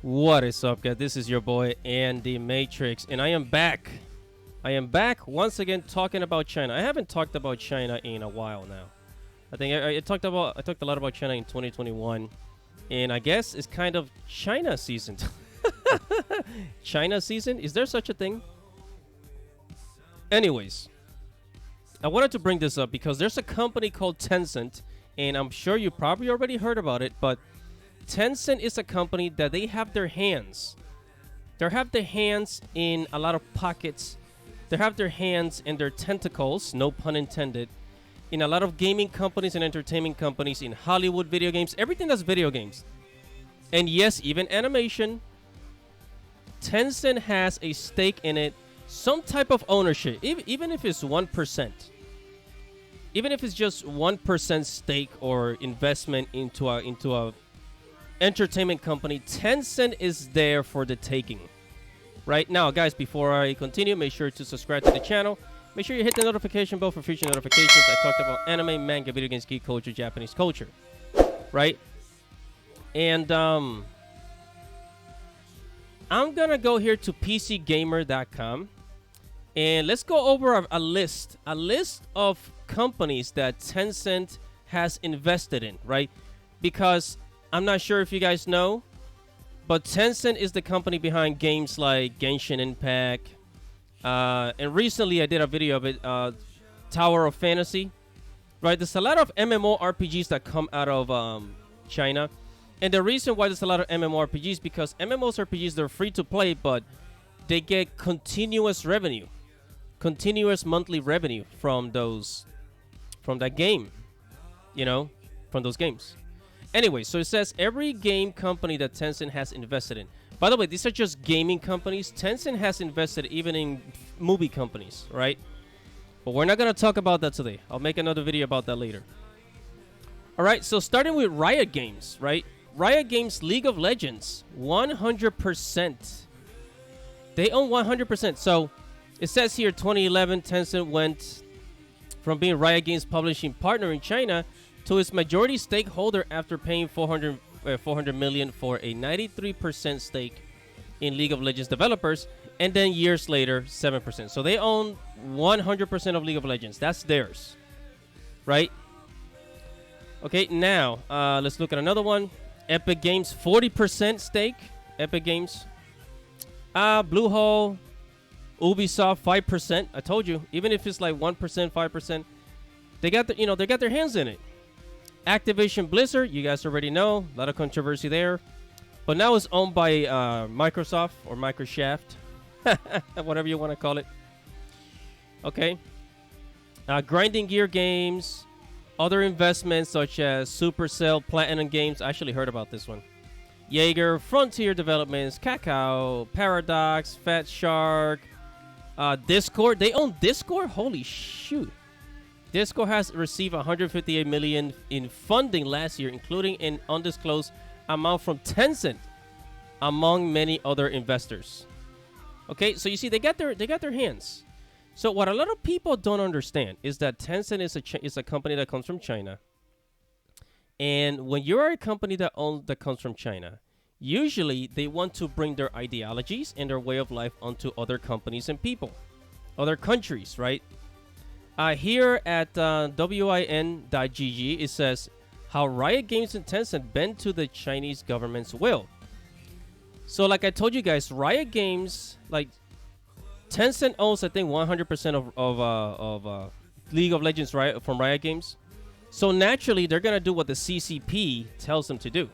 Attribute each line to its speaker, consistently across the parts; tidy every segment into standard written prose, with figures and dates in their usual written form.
Speaker 1: What is up, guys? This is your boy Andy Matrix, and I am back. I am back once again talking about China. I haven't talked about China in a while now. I think I talked a lot about China in 2021, and I guess it's kind of China season. China season? Is there such a thing? Anyways, I wanted to bring this up because there's a company called Tencent, and I'm sure you probably already heard about it, but Tencent is a company that they have their hands. They have their hands in a lot of pockets. They have their hands and their tentacles, no pun intended, in a lot of gaming companies and entertainment companies, in Hollywood video games, everything that's video games. And yes, even animation. Tencent has a stake in it, some type of ownership, even if it's 1%. Even if it's just 1% stake or investment into a entertainment company, Tencent is there for the taking. Right now, guys, before I continue, make sure to subscribe to the channel. Make sure you hit the notification bell for future notifications. I talked about anime, manga, video games, geek culture, Japanese culture. Right? And I'm gonna go here to PCGamer.com and let's go over a list of companies that Tencent has invested in, right? Because I'm not sure if you guys know, but Tencent is the company behind games like Genshin Impact. And recently I did a video of it, Tower of Fantasy. Right? There's a lot of MMORPGs that come out of China. And the reason why there's a lot of MMORPGs because MMORPGs, they're free to play, but they get continuous revenue. Continuous monthly revenue from that game. You know, from those games. Anyway, so it says every game company that Tencent has invested in. By the way, these are just gaming companies. Tencent has invested even in movie companies, right? But we're not going to talk about that today. I'll make another video about that later. All right, so starting with Riot Games, right? Riot Games League of Legends, 100%. They own 100%. So it says here 2011, Tencent went from being Riot Games publishing partner in China to its majority stakeholder after paying $400 million for a 93% stake in League of Legends developers, and then years later, 7%. So they own 100% of League of Legends. That's theirs, right? Okay, now let's look at another one. Epic Games, 40% stake. Epic Games. Bluehole, Ubisoft, 5%. I told you, even if it's like 1%, 5%, they got they got their hands in it. Activision Blizzard, you guys already know, a lot of controversy there, but now it's owned by Microsoft or Microshaft, whatever you want to call it. Okay. Grinding Gear Games, other investments such as Supercell, Platinum Games. I actually heard about this one. Jaeger, Frontier Developments, Kakao, Paradox, Fat Shark, Discord. They own Discord? Holy shoot. Discord has received $158 million in funding last year, including an undisclosed amount from Tencent, among many other investors. Okay, so you see, they got their hands. So what a lot of people don't understand is that Tencent is a company that comes from China, and when you're a company that comes from China, usually they want to bring their ideologies and their way of life onto other companies and people, other countries, right? Here at win.gg, it says how Riot Games and Tencent bend to the Chinese government's will. So like I told you guys, Riot Games, like Tencent owns, I think, 100% of League of Legends from Riot Games. So naturally, they're going to do what the CCP tells them to do.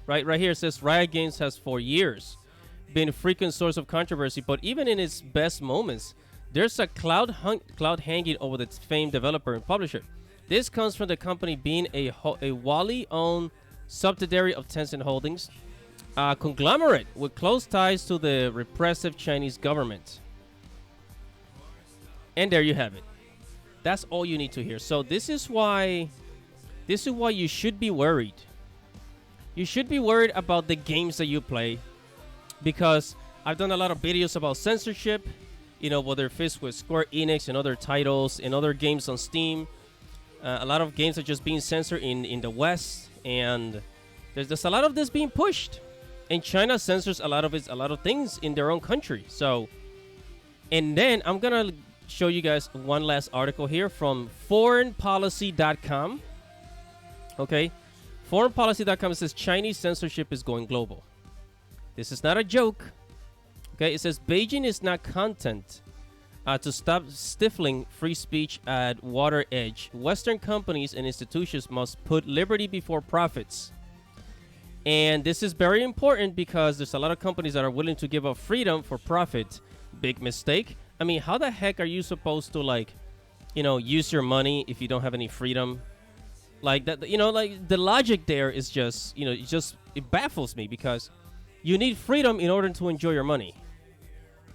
Speaker 1: Right here it says Riot Games has for years been a frequent source of controversy, but even in its best moments, there's a cloud hanging over the famed developer and publisher. This comes from the company being a Wally-owned subsidiary of Tencent Holdings, a conglomerate with close ties to the repressive Chinese government. And there you have it. That's all you need to hear. So this is why you should be worried. You should be worried about the games that you play, because I've done a lot of videos about censorship. Whether it's with Square Enix and other titles and other games on Steam. A lot of games are just being censored in the West, and there's a lot of this being pushed. And China censors a lot of things in their own country. So, and then I'm gonna show you guys one last article here from foreignpolicy.com. Okay, foreignpolicy.com says Chinese censorship is going global. This is not a joke. Okay, it says Beijing is not content to stop stifling free speech at water edge. Western companies and institutions must put liberty before profits. And this is very important because there's a lot of companies that are willing to give up freedom for profit. Big mistake. I mean, how the heck are you supposed to, like, you know, use your money if you don't have any freedom? Like that, you know, like the logic there is just, you know, it baffles me because you need freedom in order to enjoy your money.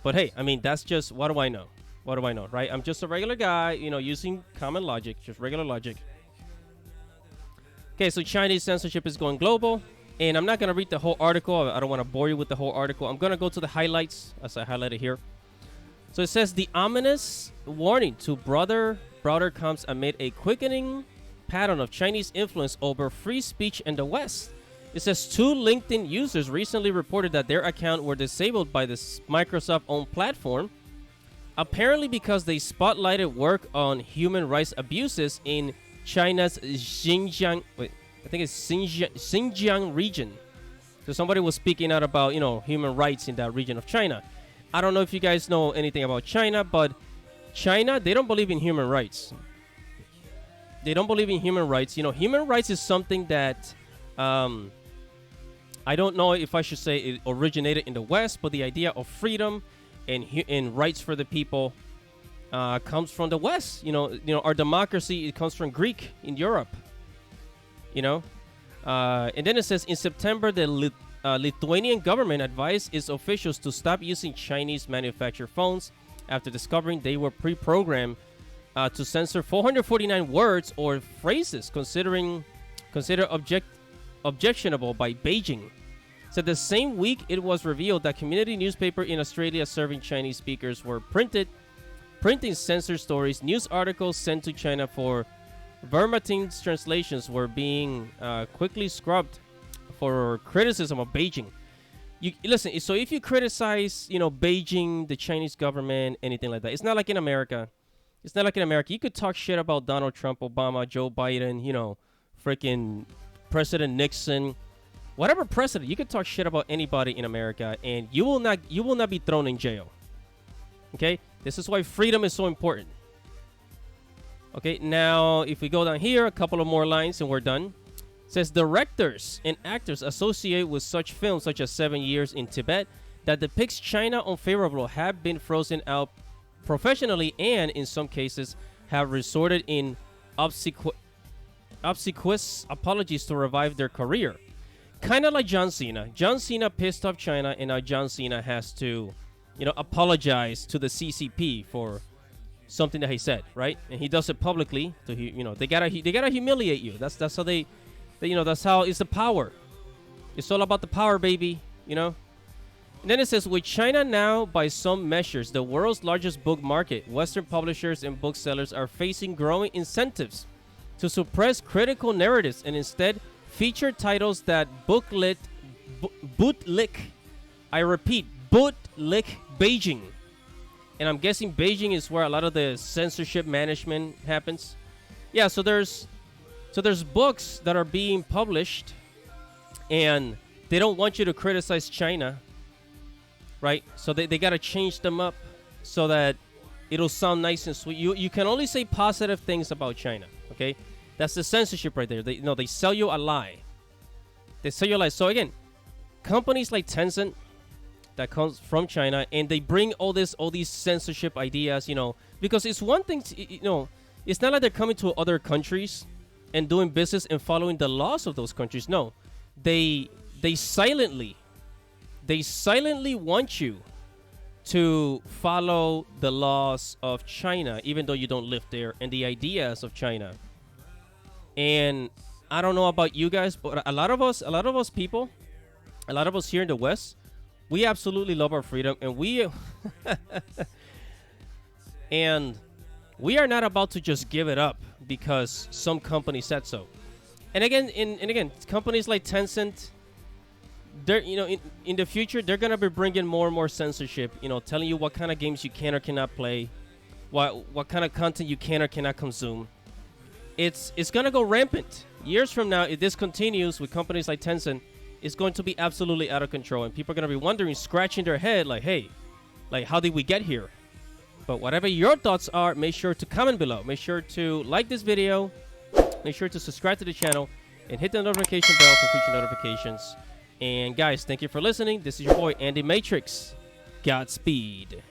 Speaker 1: But hey, I mean, that's just, what do I know? What do I know, right? I'm just a regular guy, you know, using common logic, just regular logic. Okay, so Chinese censorship is going global. And I'm not going to read the whole article. I don't want to bore you with the whole article. I'm going to go to the highlights as I highlighted here. So it says the ominous warning to broader comes amid a quickening pattern of Chinese influence over free speech in the West. It says 2 LinkedIn users recently reported that their account were disabled by this Microsoft-owned platform, apparently because they spotlighted work on human rights abuses in China's Xinjiang. I think it's Xinjiang region. So somebody was speaking out about, you know, human rights in that region of China. I don't know if you guys know anything about China, but China, they don't believe in human rights. They don't believe in human rights. You know, human rights is something that I don't know if I should say it originated in the West, but the idea of freedom and rights for the people comes from the West. You know, our democracy, it comes from Greek in Europe. You know, and then it says in September, the Lithuanian government advised its officials to stop using Chinese manufactured phones after discovering they were pre-programmed to censor 449 words or phrases considered objectionable by Beijing. So the same week, it was revealed that community newspaper in Australia serving Chinese speakers were printing censored stories. News articles sent to China for verbatim translations were being quickly scrubbed for criticism of Beijing. Listen, so if you criticize, you know, Beijing, the Chinese government, anything like that, it's not like in America. It's not like in America. You could talk shit about Donald Trump, Obama, Joe Biden, you know, freaking President Nixon, whatever president. You could talk shit about anybody in America, and you will not be thrown in jail. Okay, this is why freedom is so important. Okay, now if we go down here, a couple of more lines and we're done. It says directors and actors associated with such films such as 7 Years in Tibet that depicts China unfavorable have been frozen out professionally and in some cases have resorted in obsequious apologies to revive their career. Kind of like John Cena. John Cena pissed off China, and now John Cena has to, you know, apologize to the CCP for something that he said, right? And he does it publicly. So he, you know, they gotta humiliate you. That's how they, you know, that's how it's the power. It's all about the power, baby. You know. And then it says, with China now, by some measures, the world's largest book market, Western publishers and booksellers are facing growing incentives to suppress critical narratives and instead feature titles that bootlick. I repeat, bootlick Beijing. And I'm guessing Beijing is where a lot of the censorship management happens. Yeah, so there's books that are being published and they don't want you to criticize China, right? So they got to change them up so that it'll sound nice and sweet. You can only say positive things about China, okay? That's the censorship right there. They sell you a lie. They sell you a lie. So again, companies like Tencent, that comes from China, and they bring all these censorship ideas, you know, because it's one thing to, you know, it's not like they're coming to other countries and doing business and following the laws of those countries. No, they silently want you to follow the laws of China, even though you don't live there, and the ideas of China. And I don't know about you guys, but a lot of us people, a lot of us here in the West, we absolutely love our freedom, and we are not about to just give it up because some company said so. And again, companies like Tencent, they're, in the future, they're gonna be bringing more and more censorship. Telling you what kind of games you can or cannot play, what kind of content you can or cannot consume. It's gonna go rampant. Years from now, if this continues with companies like Tencent, it's going to be absolutely out of control, and people are gonna be wondering, scratching their head, like, hey, like, how did we get here? But whatever your thoughts are, make sure to comment below. Make sure to like this video. Make sure to subscribe to the channel and hit the notification bell for future notifications. And guys, thank you for listening. This is your boy, Andy Matrix. Godspeed.